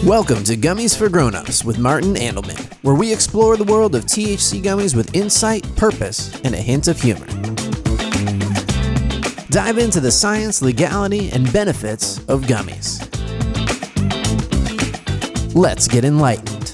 Welcome to Gummies for Grownups with Martin Andelman, where we explore the world of THC gummies with insight, purpose, and a hint of humor. Dive into the science, legality, and benefits of gummies. Let's get enlightened.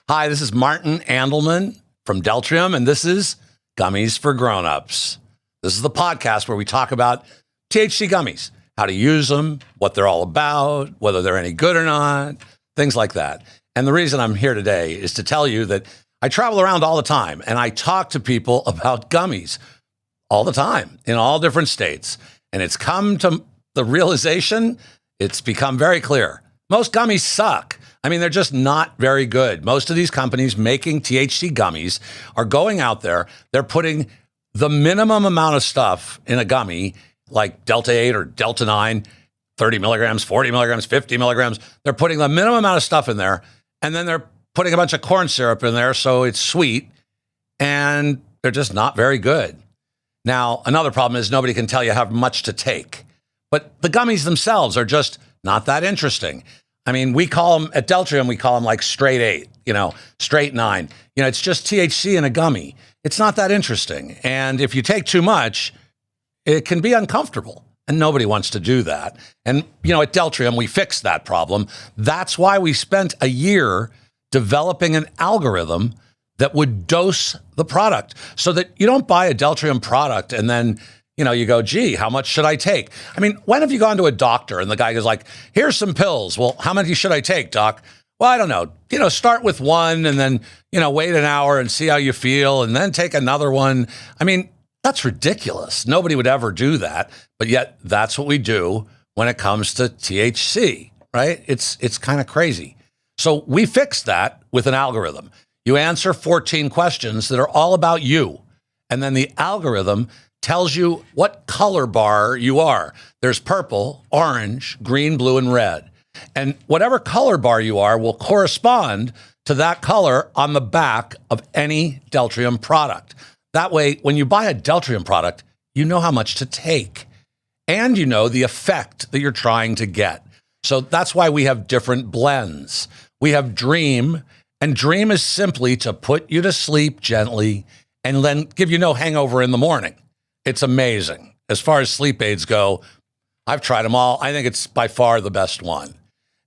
Hi, this is Martin Andelman from Deltrium, and this is Gummies for Grownups. This is the podcast where we talk about THC gummies, how to use them, what they're all about, whether they're any good or not, things like that. And the reason I'm here today is to tell you that I travel around all the time and I talk to people about gummies all the time in all different states. And it's come to the realization, it's become very clear. Most gummies suck. I mean, they're just not very good. Most of these companies making THC gummies are going out there, they're putting the minimum amount of stuff in a gummy like Delta 8 or Delta 9, 30 milligrams, 40 milligrams, 50 milligrams. They're putting the minimum amount of stuff in there, and then they're putting a bunch of corn syrup in there so it's sweet, and they're just not very good. Now, another problem is nobody can tell you how much to take, but the gummies themselves are just not that interesting. I mean, we call them, at Deltrium, we call them like straight 8, straight 9. It's just THC in a gummy. It's not that interesting. And if you take too much, it can be uncomfortable, and nobody wants to do that. And, at Deltrium, we fixed that problem. That's why we spent a year developing an algorithm that would dose the product so that you don't buy a Deltrium product and then, you go, gee, how much should I take? I mean, when have you gone to a doctor and the guy goes like, here's some pills. Well, how many should I take, doc? Well, I don't know. Start with one and then, wait an hour and see how you feel and then take another one. I mean, that's ridiculous. Nobody would ever do that. But yet that's what we do when it comes to THC, right? It's kind of crazy. So we fixed that with an algorithm. You answer 14 questions that are all about you. And then the algorithm tells you what color bar you are. There's purple, orange, green, blue, and red. And whatever color bar you are will correspond to that color on the back of any Deltrium product. That way, when you buy a Deltrium product, you know how much to take and you know the effect that you're trying to get. So that's why we have different blends. We have Dream, and Dream is simply to put you to sleep gently and then give you no hangover in the morning. It's amazing. As far as sleep aids go, I've tried them all. I think it's by far the best one.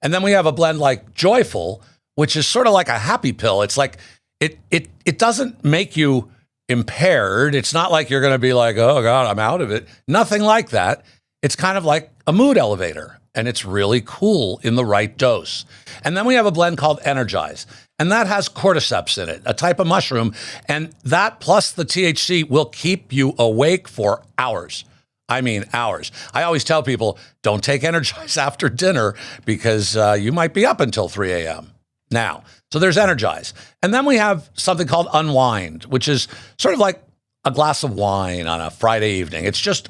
And then we have a blend like Joyful, which is sort of like a happy pill. It's like it doesn't make you impaired. It's not like you're going to be like, oh God, I'm out of it. Nothing like that. It's kind of like a mood elevator, and it's really cool in the right dose. And then we have a blend called Energize, and that has cordyceps in it, a type of mushroom, and that plus the THC will keep you awake for hours. I mean, hours. I always tell people, don't take Energize after dinner because you might be up until 3 a.m. Now, so there's Energize. And then we have something called Unwind, which is sort of like a glass of wine on a Friday evening. It's just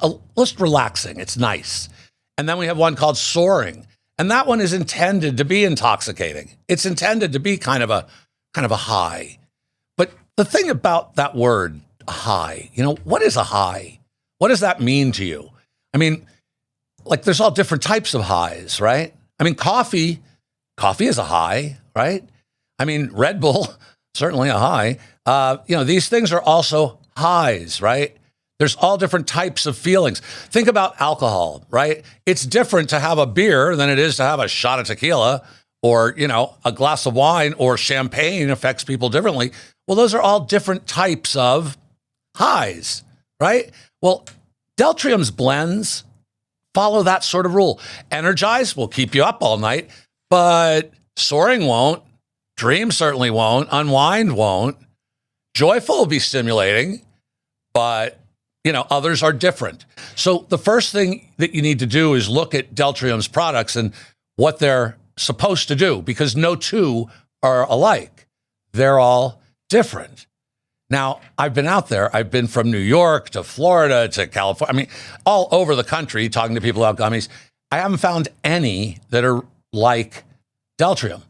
relaxing. It's nice. And then we have one called Soaring. And that one is intended to be intoxicating. It's intended to be kind of a high. But the thing about that word, high, what is a high? What does that mean to you? I mean, like there's all different types of highs, right? I mean, coffee is a high, right? I mean, Red Bull, certainly a high. These things are also highs, right? There's all different types of feelings. Think about alcohol, right? It's different to have a beer than it is to have a shot of tequila or, a glass of wine, or champagne affects people differently. Well, those are all different types of highs, right? Well, Deltrium's blends follow that sort of rule. Energize will keep you up all night, but Soaring won't. Dream certainly won't. Unwind won't. Joyful will be stimulating, but, others are different. So the first thing that you need to do is look at Deltrium's products and what they're supposed to do, because no two are alike. They're all different. Now, I've been out there. I've been from New York to Florida to California. I mean, all over the country talking to people about gummies. I haven't found any that are like Deltrium.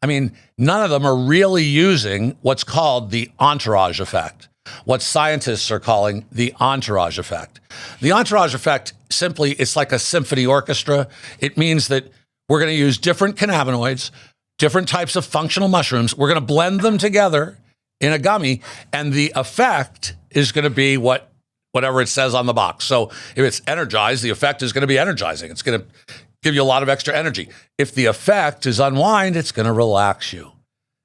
I mean, none of them are really using what's called the Entourage Effect, what scientists are calling the Entourage Effect. The Entourage Effect, simply, it's like a symphony orchestra. It means that We're going to use different cannabinoids, different types of functional mushrooms. We're going to blend them together in a gummy, and the effect is going to be whatever it says on the box. So if it's Energize, the effect is going to be energizing. It's going to give you a lot of extra energy. If the effect is Unwind, it's going to relax you.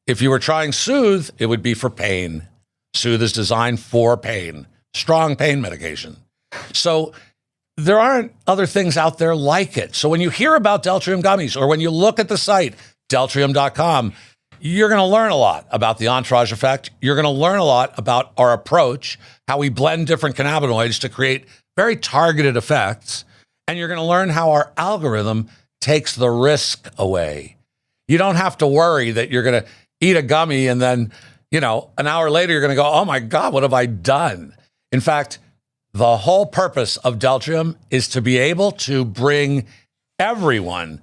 If you were trying Soothe, it would be for pain. Soothe is designed for pain, strong pain medication. So there aren't other things out there like it. So when you hear about Deltrium gummies, or when you look at the site, deltrium.com, you're going to learn a lot about the Entourage Effect. You're going to learn a lot about our approach, how we blend different cannabinoids to create very targeted effects. And you're going to learn how our algorithm takes the risk away. You don't have to worry that you're going to eat a gummy and then, an hour later, you're going to go, oh my God, what have I done? In fact, the whole purpose of Deltrium is to be able to bring everyone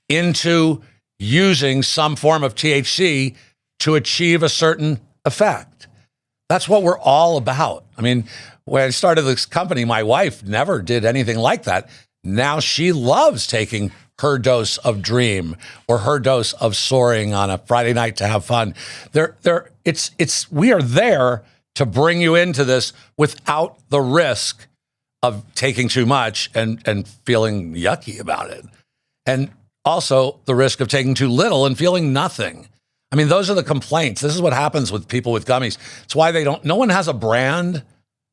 into using some form of THC to achieve a certain effect. That's what we're all about. I mean, when I started this company, my wife never did anything like that. Now she loves taking her dose of Dream or her dose of Soaring on a Friday night to have fun. We are there to bring you into this without the risk of taking too much and feeling yucky about it. And also the risk of taking too little and feeling nothing. I mean, those are the complaints. This is what happens with people with gummies. It's why no one has a brand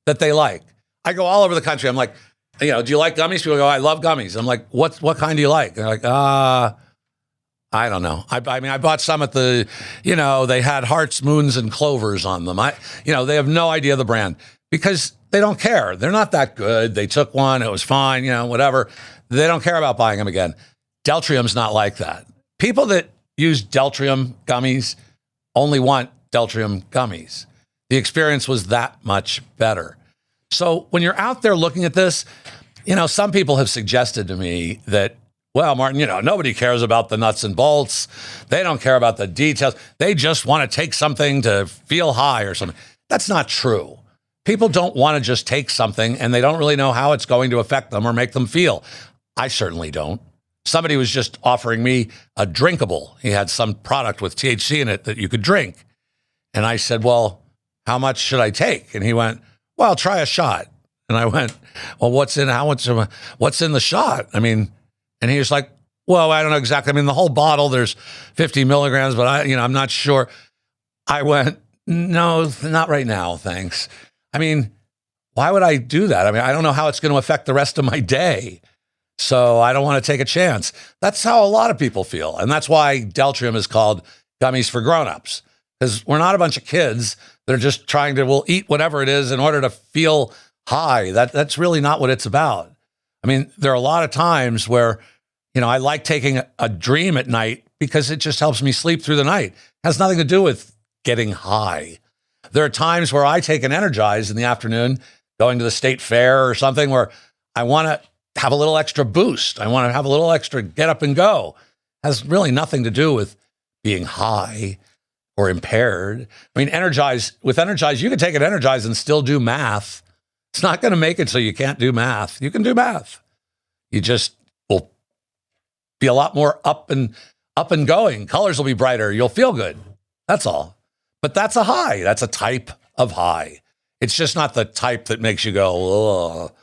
that they like. I go all over the country. I'm like, do you like gummies? People go, I love gummies. I'm like, what kind do you like? They're like, I don't know. I bought some at the, they had hearts, moons, and clovers on them. They have no idea the brand because they don't care. They're not that good. They took one. It was fine, whatever. They don't care about buying them again. Deltrium's not like that. People that use Deltrium gummies only want Deltrium gummies. The experience was that much better. So when you're out there looking at this, some people have suggested to me that, well, Martin, nobody cares about the nuts and bolts. They don't care about the details. They just want to take something to feel high or something. That's not true. People don't want to just take something and they don't really know how it's going to affect them or make them feel. I certainly don't. Somebody was just offering me a drinkable. He had some product with THC in it that you could drink. And I said, well, how much should I take? And he went, well, try a shot. And I went, well, what's in the shot? And he was like, well, I don't know exactly. The whole bottle, there's 50 milligrams, but I'm not sure. I went, no, not right now. Thanks. Why would I do that? I don't know how it's going to affect the rest of my day. So I don't want to take a chance. That's how a lot of people feel. And that's why Deltrium is called Gummies for Grownups, because we're not a bunch of kids that are just we'll eat whatever it is in order to feel high. That's really not what it's about. There are a lot of times where, I like taking a Dream at night because it just helps me sleep through the night. It has nothing to do with getting high. There are times where I take an Energize in the afternoon, going to the state fair or something, where I want to have a little extra boost. I want to have a little extra get up and go. It has really nothing to do with being high or impaired. Energize, you can take an Energize and still do math. It's not going to make it so you can't do math. You can do math. You just will be a lot more up and going. Colors will be brighter. You'll feel good. That's all. But that's a high. That's a type of high. It's just not the type that makes you go, ugh.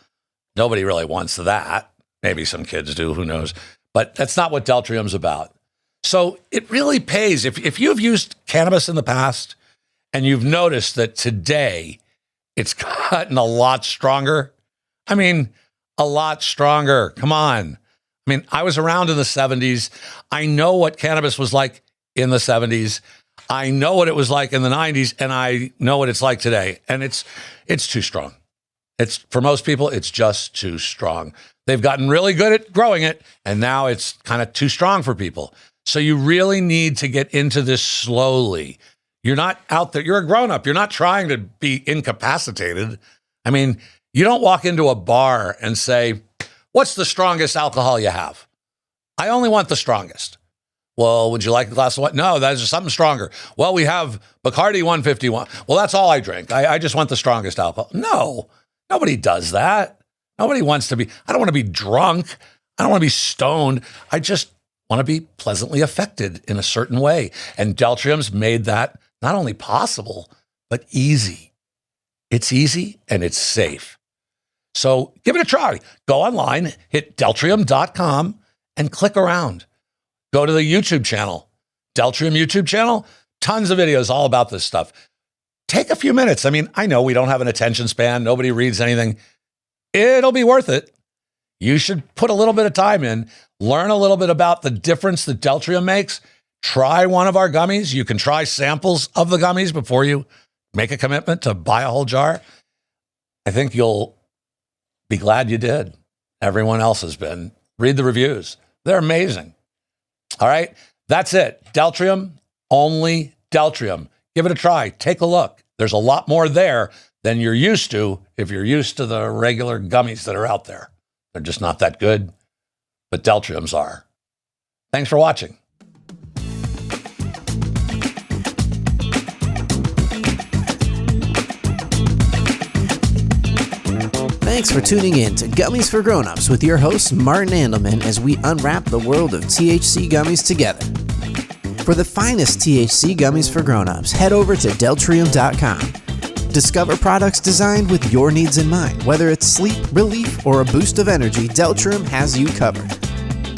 Nobody really wants that. Maybe some kids do, who knows? But that's not what Deltrium's about. So it really pays. If you've used cannabis in the past and you've noticed that today it's gotten a lot stronger, a lot stronger. Come on. I was around in the 70s. I know what cannabis was like in the 70s. I know what it was like in the 90s, and I know what it's like today. And it's too strong. For most people, it's just too strong. They've gotten really good at growing it, and now it's kind of too strong for people. So you really need to get into this slowly. You're not out there. You're a grown-up. You're not trying to be incapacitated. You don't walk into a bar and say, what's the strongest alcohol you have? I only want the strongest. Well, would you like a glass of what? No, there's something stronger. Well, we have Bacardi 151. Well, that's all I drink. I just want the strongest alcohol. No. Nobody does that. Nobody wants to be, I don't want to be drunk. I don't want to be stoned. I just want to be pleasantly affected in a certain way. And Deltrium's made that not only possible, but easy. It's easy and it's safe. So give it a try. Go online, hit deltrium.com and click around. Go to the YouTube channel, Deltrium YouTube channel, tons of videos all about this stuff. Take a few minutes. I mean, I know we don't have an attention span. Nobody reads anything. It'll be worth it. You should put a little bit of time in, learn a little bit about the difference that Deltrium makes. Try one of our gummies. You can try samples of the gummies before you make a commitment to buy a whole jar. I think you'll be glad you did. Everyone else has been. Read the reviews. They're amazing. All right, that's it. Deltrium, only Deltrium. Give it a try. Take a look. There's a lot more there than you're used to if you're used to the regular gummies that are out there. They're just not that good, but Deltriums are. Thanks for watching. Thanks for tuning in to Gummies for Grownups with your host, Martin Andelman, as we unwrap the world of THC gummies together. For the finest THC gummies for grownups, head over to Deltrium.com. Discover products designed with your needs in mind. Whether it's sleep, relief, or a boost of energy, Deltrium has you covered.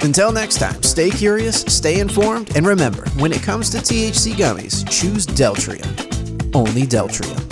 Until next time, stay curious, stay informed, and remember, when it comes to THC gummies, choose Deltrium. Only Deltrium.